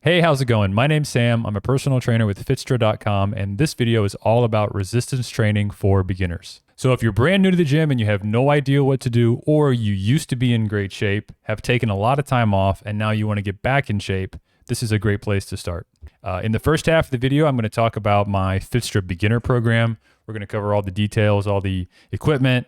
Hey, how's it going? My name's Sam. I'm a personal trainer with Fitstra.com, and this video is all about resistance training for beginners. So if you're brand new to the gym and you have no idea what to do, or you used to be in great shape, have taken a lot of time off, and now you want to get back in shape, this is a great place to start. In the first half of the video, I'm going to talk about my Fitstra beginner program. We're going to cover all the details, all the equipment,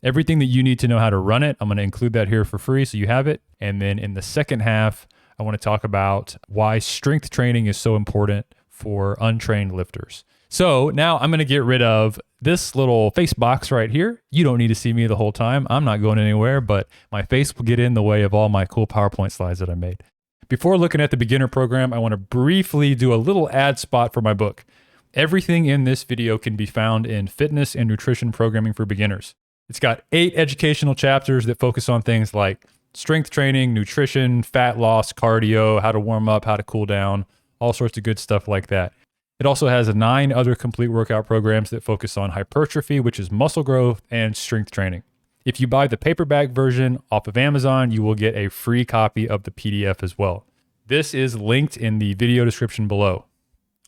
everything that you need to know how to run it. I'm going to include that here for free so you have it. And then in the second half, I want to talk about why strength training is so important for untrained lifters. So now I'm going to get rid of this little face box right here. You don't need to see me the whole time. I'm not going anywhere, but my face will get in the way of all my cool PowerPoint slides that I made. Before looking at the beginner program, I want to briefly do a little ad spot for my book. Everything in this video can be found in Fitness and Nutrition Programming for Beginners. It's got 8 educational chapters that focus on things like strength training, nutrition, fat loss, cardio, how to warm up, how to cool down, all sorts of good stuff like that. It also has 9 other complete workout programs that focus on hypertrophy, which is muscle growth, and strength training. If you buy the paperback version off of Amazon, you will get a free copy of the PDF as well. This is linked in the video description below.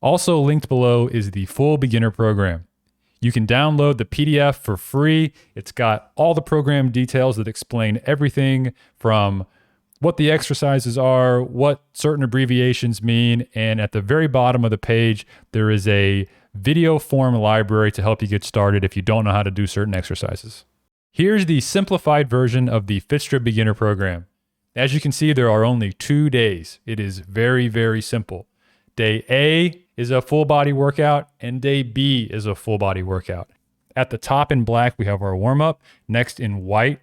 Also linked below is the full beginner program. You can download the PDF for free. It's got all the program details that explain everything from what the exercises are, what certain abbreviations mean, and at the very bottom of the page, there is a video form library to help you get started if you don't know how to do certain exercises. Here's the simplified version of the Fitstra beginner program. As you can see, there are only 2 days. It is very, very simple. Day A is a full body workout and day B is a full body workout. At the top in black, we have our warm up. Next in white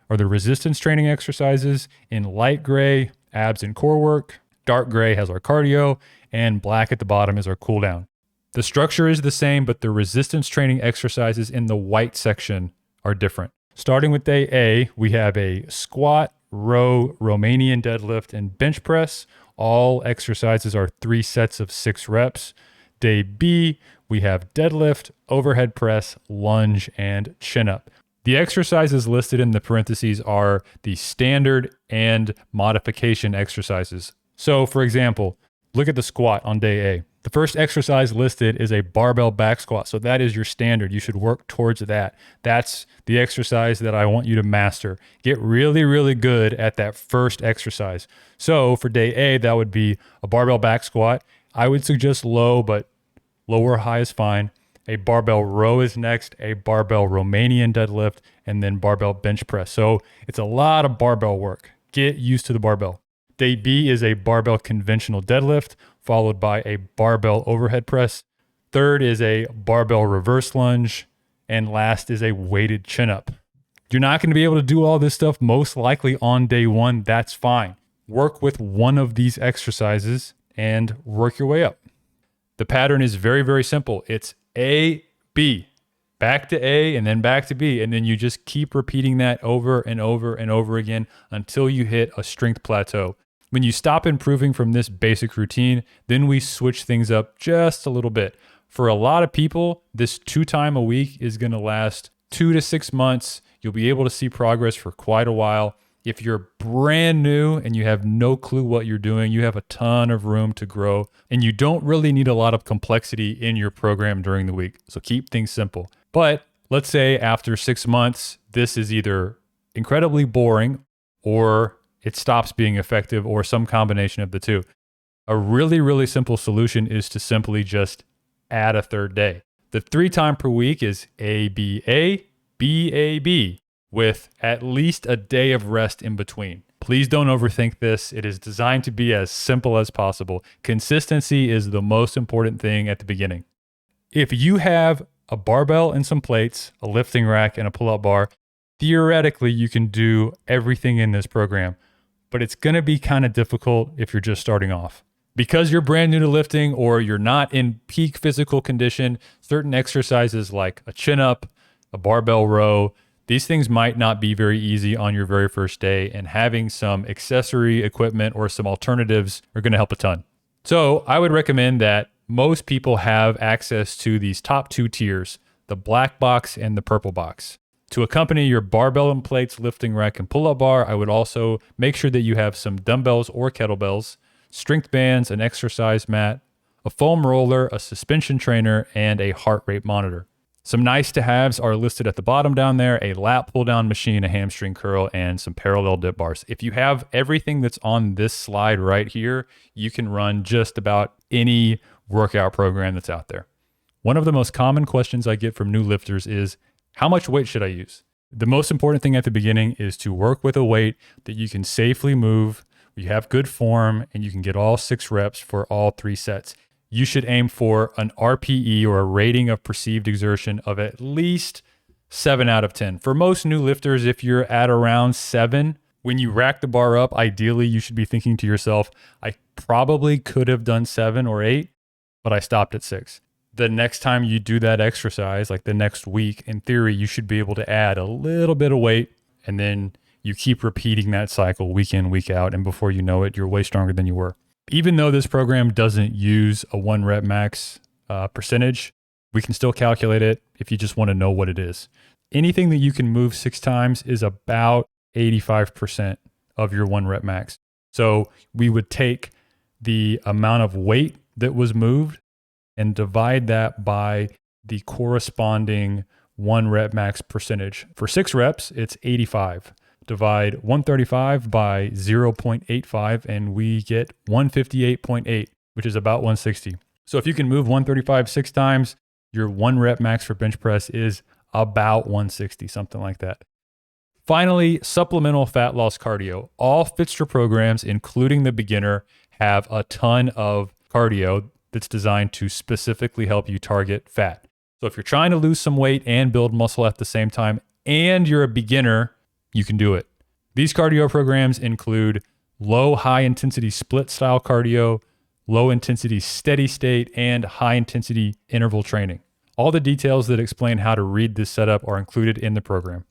are the resistance training exercises. In light gray, abs and core work. Dark gray has our cardio, and black at the bottom is our cool down. The structure is the same, but the resistance training exercises in the white section are different. Starting with day A, we have a squat, row, Romanian deadlift, and bench press. All exercises are 3 sets of 6 reps. Day B, we have deadlift, overhead press, lunge, and chin up. The exercises listed in the parentheses are the standard and modification exercises. So for example, look at the squat on day A. The first exercise listed is a barbell back squat. So that is your standard. You should work towards that. That's the exercise that I want you to master. Get really, really good at that first exercise. So for day A, that would be a barbell back squat. I would suggest low, but low or high is fine. A barbell row is next, a barbell Romanian deadlift, and then barbell bench press. So it's a lot of barbell work. Get used to the barbell. Day B is a barbell conventional deadlift, followed by a barbell overhead press. Third is a barbell reverse lunge. And last is a weighted chin up. You're not going to be able to do all this stuff most likely on day 1. That's fine. Work with one of these exercises and work your way up. The pattern is very, very simple. It's A, B, back to A, and then back to B. And then you just keep repeating that over and over and over again until you hit a strength plateau. When you stop improving from this basic routine, then we switch things up just a little bit. For a lot of people, this 2 times a week is going to last 2 to 6 months. You'll be able to see progress for quite a while. If you're brand new and you have no clue what you're doing, you have a ton of room to grow, and you don't really need a lot of complexity in your program during the week. So keep things simple. But let's say after 6 months, this is either incredibly boring or it stops being effective, or some combination of the two. A really, really simple solution is to simply just add a 3rd day. The 3 times per week is ABA, BAB, with at least a day of rest in between. Please don't overthink this. It is designed to be as simple as possible. Consistency is the most important thing at the beginning. If you have a barbell and some plates, a lifting rack, and a pull-up bar, theoretically you can do everything in this program. But it's going to be kind of difficult if you're just starting off. Because you're brand new to lifting or you're not in peak physical condition, certain exercises like a chin up, a barbell row, these things might not be very easy on your very first day, and having some accessory equipment or some alternatives are going to help a ton. So I would recommend that most people have access to these top 2 tiers, the black box and the purple box. To accompany your barbell and plates, lifting rack, and pull-up bar, I would also make sure that you have some dumbbells or kettlebells. strength bands, an exercise mat, a foam roller, a suspension trainer, and a heart rate monitor. Some nice to haves are listed at the bottom down there: a lat pull down machine, a hamstring curl, and some parallel dip bars. If you have everything that's on this slide right here, you can run just about any workout program that's out there. One of the most common questions I get from new lifters is, how much weight should I use? The most important thing at the beginning is to work with a weight that you can safely move, you have good form, and you can get all 6 reps for all 3 sets. You should aim for an RPE, or a rating of perceived exertion, of at least 7 out of 10. For most new lifters, if you're at around 7, when you rack the bar up, ideally you should be thinking to yourself, I probably could have done 7 or 8, but I stopped at 6. The next time you do that exercise, like the next week, in theory, you should be able to add a little bit of weight, and then you keep repeating that cycle week in, week out, and before you know it, you're way stronger than you were. Even though this program doesn't use a 1 rep max percentage, we can still calculate it if you just want to know what it is. Anything that you can move 6 times is about 85% of your 1 rep max. So we would take the amount of weight that was moved and divide that by the corresponding 1 rep max percentage. For 6 reps, it's 85. Divide 135 by 0.85 and we get 158.8, which is about 160. So if you can move 135 6 times, your 1 rep max for bench press is about 160, something like that. Finally, supplemental fat loss cardio. All Fitstra programs, including the beginner, have a ton of cardio that's designed to specifically help you target fat. So if you're trying to lose some weight and build muscle at the same time, and you're a beginner, you can do it. These cardio programs include low high intensity split style cardio, low intensity steady state, and high intensity interval training. All the details that explain how to read this setup are included in the program.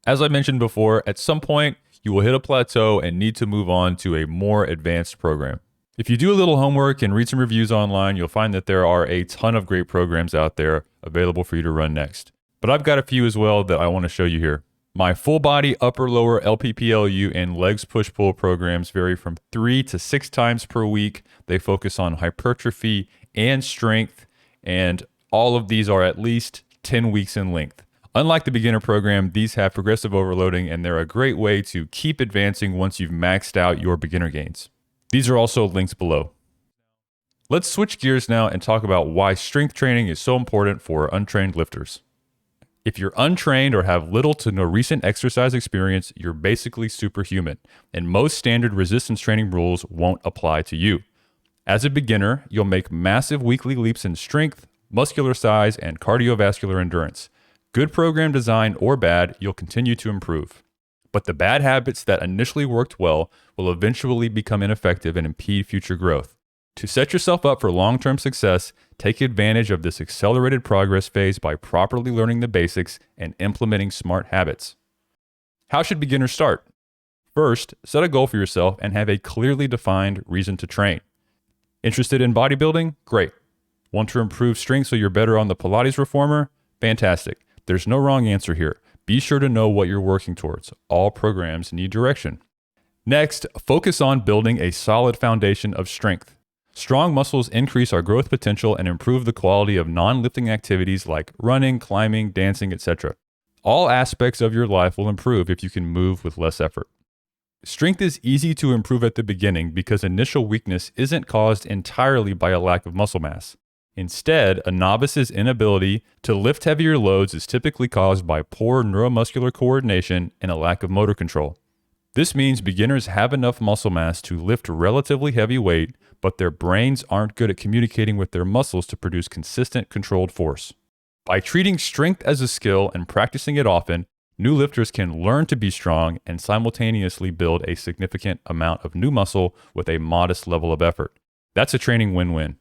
As I mentioned before, at some point you will hit a plateau and need to move on to a more advanced program. If you do a little homework and read some reviews online, you'll find that there are a ton of great programs out there available for you to run next. But I've got a few as well that I want to show you here. My full body, upper lower LPPLU and legs push pull programs vary from 3 to 6 times per week. They focus on hypertrophy and strength, and all of these are at least 10 weeks in length. Unlike the beginner program, these have progressive overloading, and they're a great way to keep advancing once you've maxed out your beginner gains. These are also linked below. Let's switch gears now and talk about why strength training is so important for untrained lifters. If you're untrained or have little to no recent exercise experience, you're basically superhuman, and most standard resistance training rules won't apply to you. As a beginner, you'll make massive weekly leaps in strength, muscular size, and cardiovascular endurance. Good program design or bad, you'll continue to improve. But the bad habits that initially worked well will eventually become ineffective and impede future growth. To set yourself up for long-term success, take advantage of this accelerated progress phase by properly learning the basics and implementing smart habits. How should beginners start? First, set a goal for yourself and have a clearly defined reason to train. Interested in bodybuilding? Great. Want to improve strength so you're better on the Pilates reformer? Fantastic. There's no wrong answer here. Be sure to know what you're working towards. All programs need direction. Next, focus on building a solid foundation of strength. Strong muscles increase our growth potential and improve the quality of non-lifting activities like running, climbing, dancing, etc. All aspects of your life will improve if you can move with less effort. Strength is easy to improve at the beginning because initial weakness isn't caused entirely by a lack of muscle mass. Instead, a novice's inability to lift heavier loads is typically caused by poor neuromuscular coordination and a lack of motor control. This means beginners have enough muscle mass to lift relatively heavy weight, but their brains aren't good at communicating with their muscles to produce consistent, controlled force. By treating strength as a skill and practicing it often, new lifters can learn to be strong and simultaneously build a significant amount of new muscle with a modest level of effort. That's a training win-win.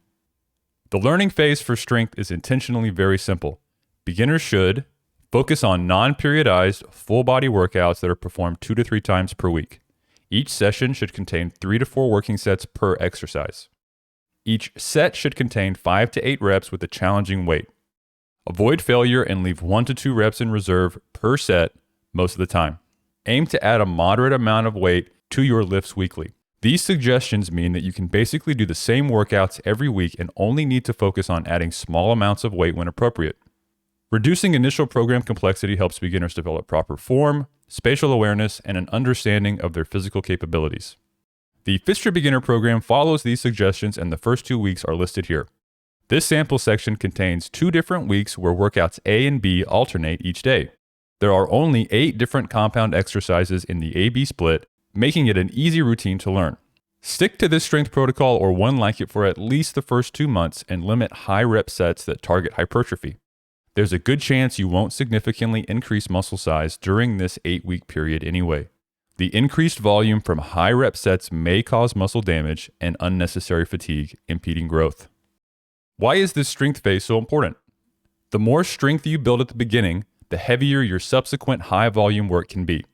The learning phase for strength is intentionally very simple. Beginners should focus on non-periodized, full-body workouts that are performed 2 to 3 times per week. Each session should contain 3 to 4 working sets per exercise. Each set should contain 5 to 8 reps with a challenging weight. Avoid failure and leave 1 to 2 reps in reserve per set most of the time. Aim to add a moderate amount of weight to your lifts weekly. These suggestions mean that you can basically do the same workouts every week and only need to focus on adding small amounts of weight when appropriate. Reducing initial program complexity helps beginners develop proper form, spatial awareness, and an understanding of their physical capabilities. The Fitstra Beginner program follows these suggestions, and the first 2 weeks are listed here. This sample section contains 2 different weeks where workouts A and B alternate each day. There are only 8 different compound exercises in the A-B split, making it an easy routine to learn. Stick to this strength protocol or one like it for at least the first 2 months and limit high rep sets that target hypertrophy. There's a good chance you won't significantly increase muscle size during this 8-week period anyway. The increased volume from high rep sets may cause muscle damage and unnecessary fatigue, impeding growth. Why is this strength phase so important? The more strength you build at the beginning, the heavier your subsequent high volume work can be.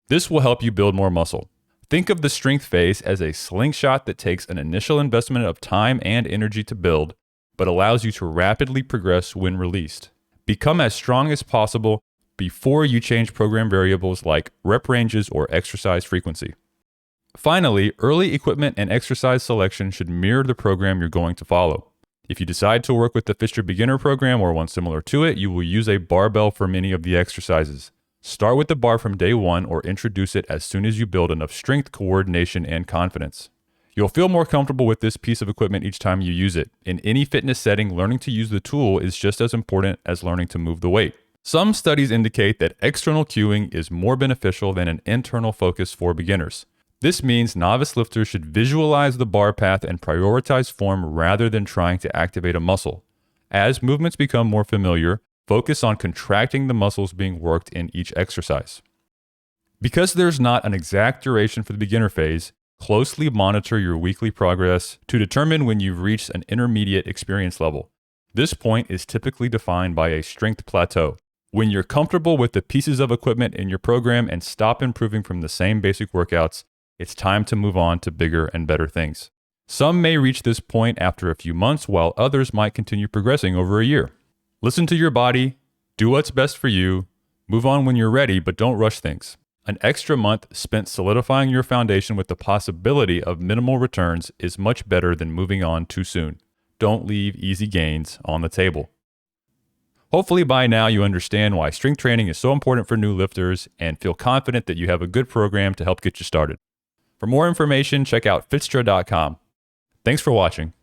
This will help you build more muscle. Think of the strength phase as a slingshot that takes an initial investment of time and energy to build, but allows you to rapidly progress when released. Become as strong as possible before you change program variables like rep ranges or exercise frequency. Finally, early equipment and exercise selection should mirror the program you're going to follow. If you decide to work with the Fitstra Beginner program or one similar to it, you will use a barbell for many of the exercises. Start with the bar from day 1 or introduce it as soon as you build enough strength, coordination, and confidence. You'll feel more comfortable with this piece of equipment each time you use it. In any fitness setting, learning to use the tool is just as important as learning to move the weight. Some studies indicate that external cueing is more beneficial than an internal focus for beginners. This means novice lifters should visualize the bar path and prioritize form rather than trying to activate a muscle. As movements become more familiar, focus on contracting the muscles being worked in each exercise. Because there's not an exact duration for the beginner phase, closely monitor your weekly progress to determine when you've reached an intermediate experience level. This point is typically defined by a strength plateau. When you're comfortable with the pieces of equipment in your program and stop improving from the same basic workouts, it's time to move on to bigger and better things. Some may reach this point after a few months, while others might continue progressing over a year. Listen to your body, do what's best for you, move on when you're ready, but don't rush things. An extra month spent solidifying your foundation with the possibility of minimal returns is much better than moving on too soon. Don't leave easy gains on the table. Hopefully by now you understand why strength training is so important for new lifters and feel confident that you have a good program to help get you started. For more information, check out Fitstra.com. Thanks for watching.